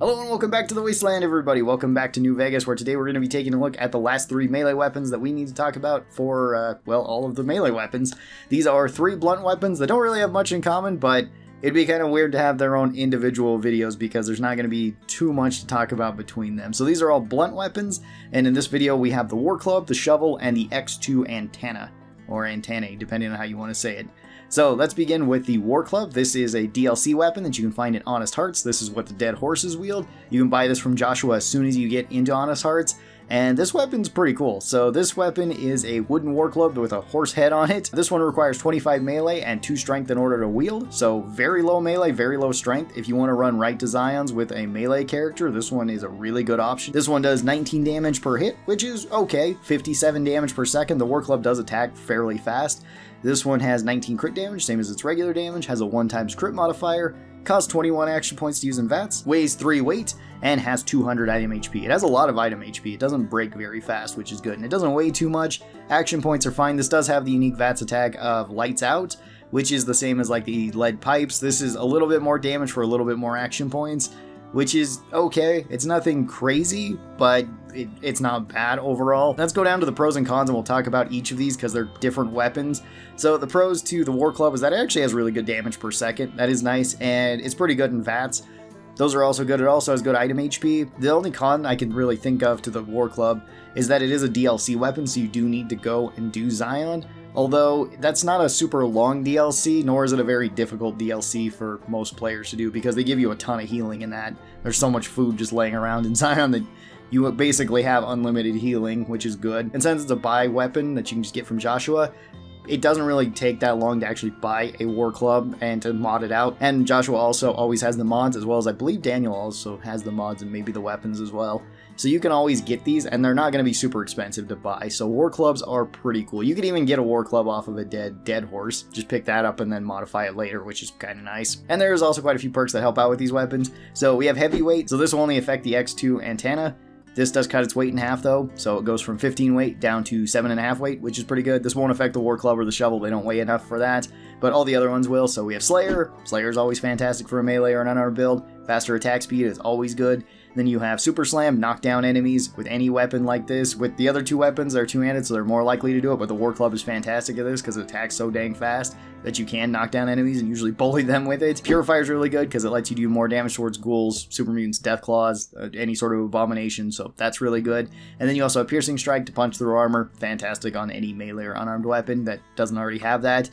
Hello and welcome back to the Wasteland, everybody. Welcome back to New Vegas, where today we're going to be taking a look at the last 3 melee weapons that we need to talk about for, well, all of the melee weapons. These are 3 blunt weapons that don't really have much in common, but it'd be kind of weird to have their own individual videos because there's not going to be too much to talk about between them. So these are all blunt weapons, and in this video we have the war club, the shovel, and the X2 antenna, or antennae, depending on how you want to say it. So let's begin with the War Club. This is a DLC weapon that you can find in Honest Hearts. This is what the dead horses wield. You can buy this from Joshua as soon as you get into Honest Hearts. And this weapon's pretty cool. So this weapon is a wooden war club with a horse head on it. This one requires 25 melee and 2 strength in order to wield. So very low melee, very low strength. If you want to run right to Zions with a melee character, this one is a really good option. This one does 19 damage per hit, which is okay. 57 damage per second. The war club does attack fairly fast. This one has 19 crit damage, same as its regular damage, has a 1x crit modifier, costs 21 action points to use in VATS, weighs 3 weight, and has 200 item HP. It has a lot of item HP. It doesn't break very fast, which is good, and it doesn't weigh too much. Action points are fine. This does have the unique VATS attack of Lights Out, which is the same as like the lead pipes. This is a little bit more damage for a little bit more action points, which is okay. It's nothing crazy, but it's not bad overall. Let's go down to the pros and cons, and we'll talk about each of these because they're different weapons. So the pros to the War Club is that it actually has really good damage per second. That is nice, and it's pretty good in VATS. Those are also good. It also has good item HP. The only con I can really think of to the War Club is that it is a DLC weapon, so you do need to go and do Zion. Although, that's not a super long DLC, nor is it a very difficult DLC for most players to do, because they give you a ton of healing in that. There's so much food just laying around in Zion that you basically have unlimited healing, which is good. And since it's a buy weapon that you can just get from Joshua, it doesn't really take that long to actually buy a war club and to mod it out. And Joshua also always has the mods, as well as I believe Daniel also has the mods and maybe the weapons as well. So you can always get these, and they're not going to be super expensive to buy. So war clubs are pretty cool. You could even get a war club off of a dead horse. Just pick that up and then modify it later, which is kind of nice. And there's also quite a few perks that help out with these weapons. So we have heavyweight. So this will only affect the X2 antenna. This does cut its weight in half though, so it goes from 15 weight down to 7.5 weight, which is pretty good. This won't affect the war club or the shovel, they don't weigh enough for that, but all the other ones will. So we have Slayer. Slayer is always fantastic for a melee or an unarmed build. Faster attack speed is always good. Then you have Super Slam, knock down enemies with any weapon like this. With the other 2 weapons, they're two-handed, so they're more likely to do it, but the War Club is fantastic at this because it attacks so dang fast that you can knock down enemies and usually bully them with it. Purify is really good because it lets you do more damage towards ghouls, super mutants, death claws, any sort of abomination, so that's really good. And then you also have Piercing Strike to punch through armor. Fantastic on any melee or unarmed weapon that doesn't already have that.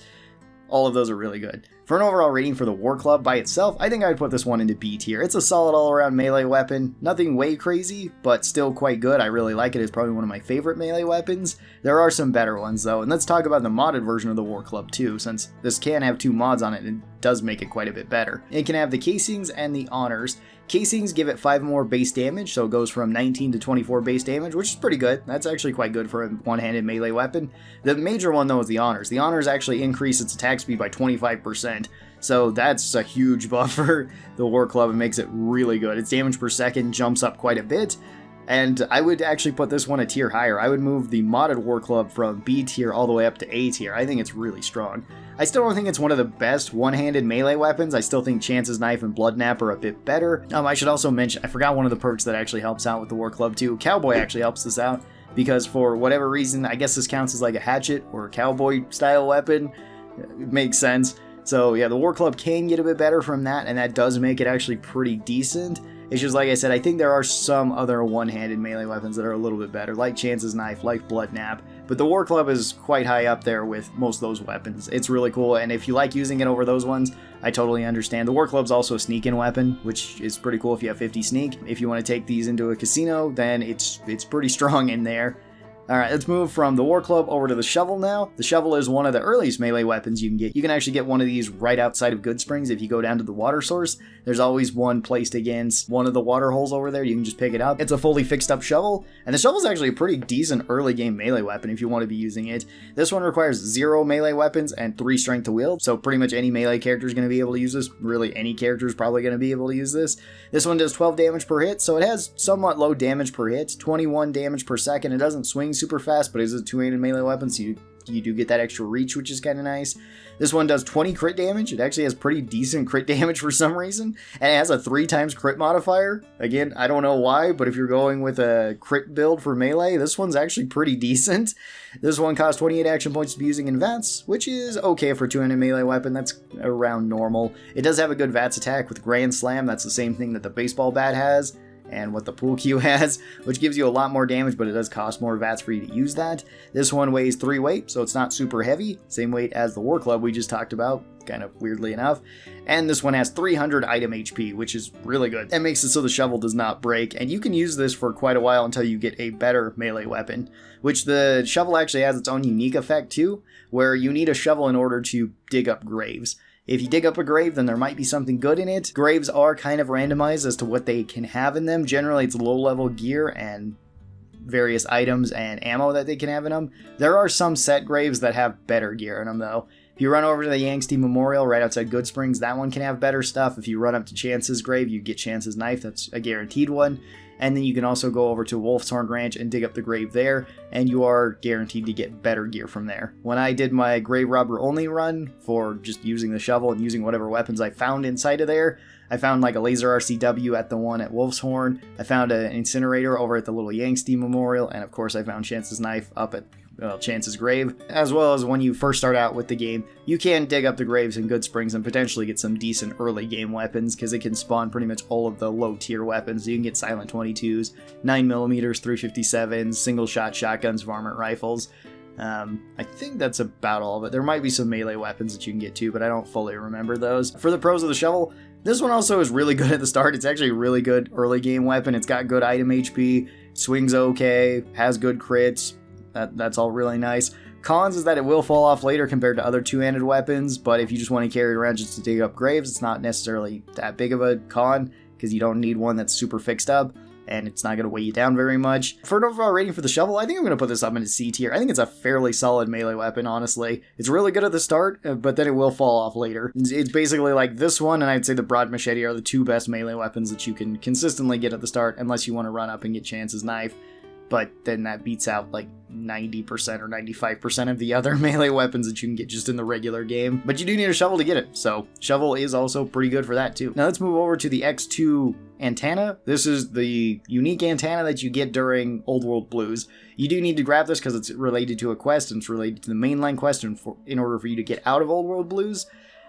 All of those are really good. For an overall rating for the War Club by itself, I think I'd put this one into B tier. It's a solid all-around melee weapon. Nothing way crazy, but still quite good. I really like it. It's probably one of my favorite melee weapons. There are some better ones, though. And let's talk about the modded version of the War Club, too, since this can have 2 mods on it. It does make it quite a bit better. It can have the casings and the honors. Casings give it 5 more base damage, so it goes from 19 to 24 base damage, which is pretty good. That's actually quite good for a one-handed melee weapon. The major one, though, is the honors. The honors actually increase its attack speed by 25%, so that's a huge buff for the War Club. It makes it really good. Its damage per second jumps up quite a bit, and I would actually put this one a tier higher. I would move the modded War Club from B tier all the way up to A tier. I think it's really strong. I still don't think it's one of the best one-handed melee weapons. I still think Chance's Knife and Blood Nap are a bit better. I should also mention, I forgot one of the perks that actually helps out with the War Club too. Cowboy actually helps this out, because for whatever reason, I guess this counts as like a hatchet or a cowboy style weapon. It makes sense. So yeah, the War Club can get a bit better from that, and that does make it actually pretty decent. It's just like I said, I think there are some other one-handed melee weapons that are a little bit better, like Chance's Knife, like Blood Nap, but the War Club is quite high up there with most of those weapons. It's really cool, and if you like using it over those ones, I totally understand. The War Club's also a sneak-in weapon, which is pretty cool if you have 50 sneak. If you want to take these into a casino, then it's pretty strong in there. Alright, let's move from the War Club over to the shovel now. The shovel is one of the earliest melee weapons you can get. You can actually get one of these right outside of Good Springs if you go down to the water source. There's always one placed against one of the water holes over there. You can just pick it up. It's a fully fixed up shovel, and the shovel is actually a pretty decent early game melee weapon if you want to be using it. This one requires 0 melee weapons and 3 strength to wield, so pretty much any melee character is going to be able to use this. Really, any character is probably going to be able to use this. This one does 12 damage per hit, so it has somewhat low damage per hit, 21 damage per second. It doesn't swing super fast, but it is a 2-handed melee weapon, so you you do get that extra reach, which is kind of nice. This one does 20 crit damage. It actually has pretty decent crit damage for some reason. And it has a 3 times crit modifier. Again, I don't know why, but if you're going with a crit build for melee, this one's actually pretty decent. This one costs 28 action points to be using in VATS, which is okay for a 2-handed melee weapon. That's around normal. It does have a good VATS attack with Grand Slam. That's the same thing that the baseball bat has and what the pool cue has, which gives you a lot more damage, but it does cost more VATS for you to use that. This one weighs 3 weight, so it's not super heavy. Same weight as the War Club we just talked about, kind of weirdly enough. And this one has 300 item HP, which is really good. That makes it so the shovel does not break, and you can use this for quite a while until you get a better melee weapon, which the shovel actually has its own unique effect too, where you need a shovel in order to dig up graves. If you dig up a grave, then there might be something good in it. Graves are kind of randomized as to what they can have in them. Generally, it's low-level gear and various items and ammo that they can have in them. There are some set graves that have better gear in them, though. If you run over to the Yangtze Memorial right outside Good Springs, that one can have better stuff. If you run up to Chance's grave, you get Chance's knife. That's a guaranteed one. And then you can also go over to Wolf's Horn Ranch and dig up the grave there, and you are guaranteed to get better gear from there. When I did my grave robber only run for just using the shovel and using whatever weapons I found inside of there, I found like a laser RCW at the one at Wolf's Horn, I found an incinerator over at the little Yangtze Memorial, and of course I found Chance's knife up at Chance's grave. As well as when you first start out with the game, you can dig up the graves in Good Springs and potentially get some decent early game weapons, because it can spawn pretty much all of the low tier weapons. You can get silent 22s, 9mm, 357s, single shot shotguns, varmint rifles. I think that's about all of it. There might be some melee weapons that you can get too, but I don't fully remember those. For the pros of the shovel, this one also is really good at the start. It's actually a really good early game weapon. It's got good item HP, swings okay, has good crits. That's all really nice. Cons is that it will fall off later compared to other two-handed weapons, but if you just want to carry it around just to dig up graves, it's not necessarily that big of a con, because you don't need one that's super fixed up, and it's not going to weigh you down very much. For an overall rating for the shovel, I think I'm going to put this up into C tier. I think it's a fairly solid melee weapon, honestly. It's really good at the start, but then it will fall off later. It's basically like this one, and I'd say the broad machete are the two best melee weapons that you can consistently get at the start, unless you want to run up and get Chance's knife. But then that beats out like 90% or 95% of the other melee weapons that you can get just in the regular game. But you do need a shovel to get it, so shovel is also pretty good for that too. Now let's move over to the X2 antenna. This is the unique antenna that you get during Old World Blues. You do need to grab this because it's related to a quest, and it's related to the mainline quest in order for you to get out of Old World Blues.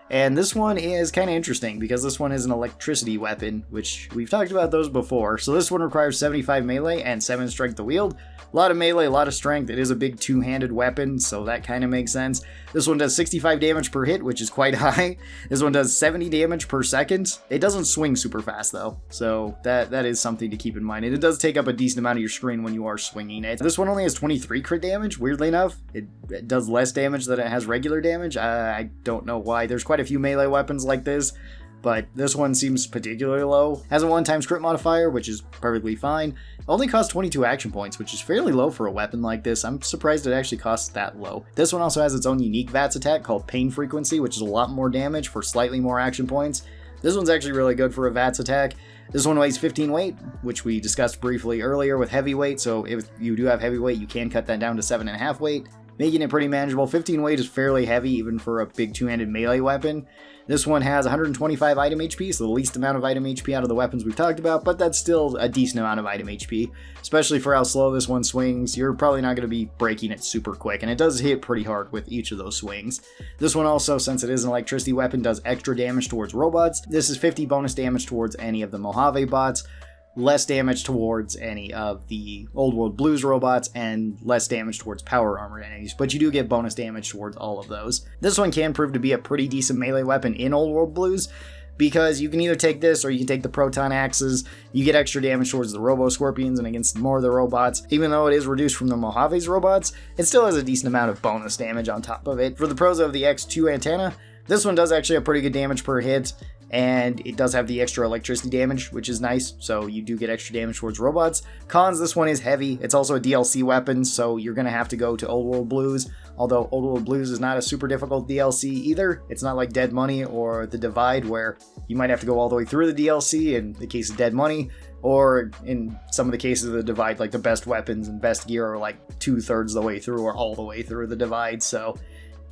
And this one is kind of interesting because this one is an electricity weapon, which we've talked about those before. So this one requires 75 melee and 7 strength to wield. A lot of melee, a lot of strength. It is a big two-handed weapon, so that kind of makes sense. This one does 65 damage per hit, which is quite high. This one does 70 damage per second. It doesn't swing super fast though, so that is something to keep in mind. And it does take up a decent amount of your screen when you are swinging it. This one only has 23 crit damage, weirdly enough. It does less damage than it has regular damage. I don't know why. There's quite a few melee weapons like this, but this one seems particularly low. Has a 1x crit modifier, which is perfectly fine. Only costs 22 action points, which is fairly low for a weapon like this. I'm surprised it actually costs that low. This one also has its own unique VATS attack called Pain Frequency, which is a lot more damage for slightly more action points. This one's actually really good for a VATS attack. This one weighs 15 weight, which we discussed briefly earlier with heavyweight, so if you do have heavyweight, you can cut that down to 7.5 weight, making it pretty manageable. 15 weight is fairly heavy even for a big two-handed melee weapon. This one has 125 item HP, so the least amount of item HP out of the weapons we've talked about, but that's still a decent amount of item HP, especially for how slow this one swings. You're probably not going to be breaking it super quick, and it does hit pretty hard with each of those swings. This one also, since it is an electricity weapon, does extra damage towards robots. This is 50 bonus damage towards any of the Mojave bots, less damage towards any of the Old World Blues robots, and less damage towards power armored enemies, but you do get bonus damage towards all of those. This one can prove to be a pretty decent melee weapon in Old World Blues, because you can either take this or you can take the proton axes. You get extra damage towards the Robo Scorpions and against more of the robots. Even though it is reduced from the Mojave's robots, it still has a decent amount of bonus damage on top of it. For the pros of the X2 antenna, this one does actually have pretty good damage per hit, and it does have the extra electricity damage, which is nice, so you do get extra damage towards robots. Cons, this one is heavy. It's also a DLC weapon, so you're going to have to go to Old World Blues, although Old World Blues is not a super difficult DLC either. It's not like Dead Money or The Divide, where you might have to go all the way through the DLC. In the case of Dead Money, or in some of the cases of the divide, like the best weapons and best gear are like 2/3 the way through or all the way through the divide. So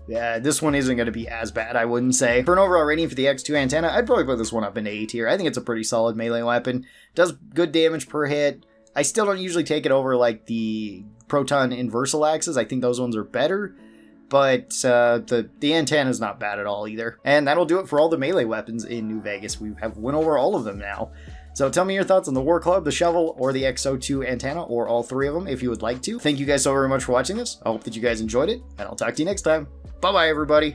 yeah, this one isn't going to be as bad, I wouldn't say. For an overall rating for the X2 antenna, I'd probably put this one up in A tier. I think it's a pretty solid melee weapon. Does good damage per hit. I still don't usually take it over like the proton inversal axes. I think those ones are better. But the antenna is not bad at all either. And that'll do it for all the melee weapons in New Vegas. We have went over all of them now. So tell me your thoughts on the War Club, the Shovel, or the XO2 antenna, or all three of them if you would like to. Thank you guys so very much for watching this. I hope that you guys enjoyed it, and I'll talk to you next time. Bye-bye, everybody.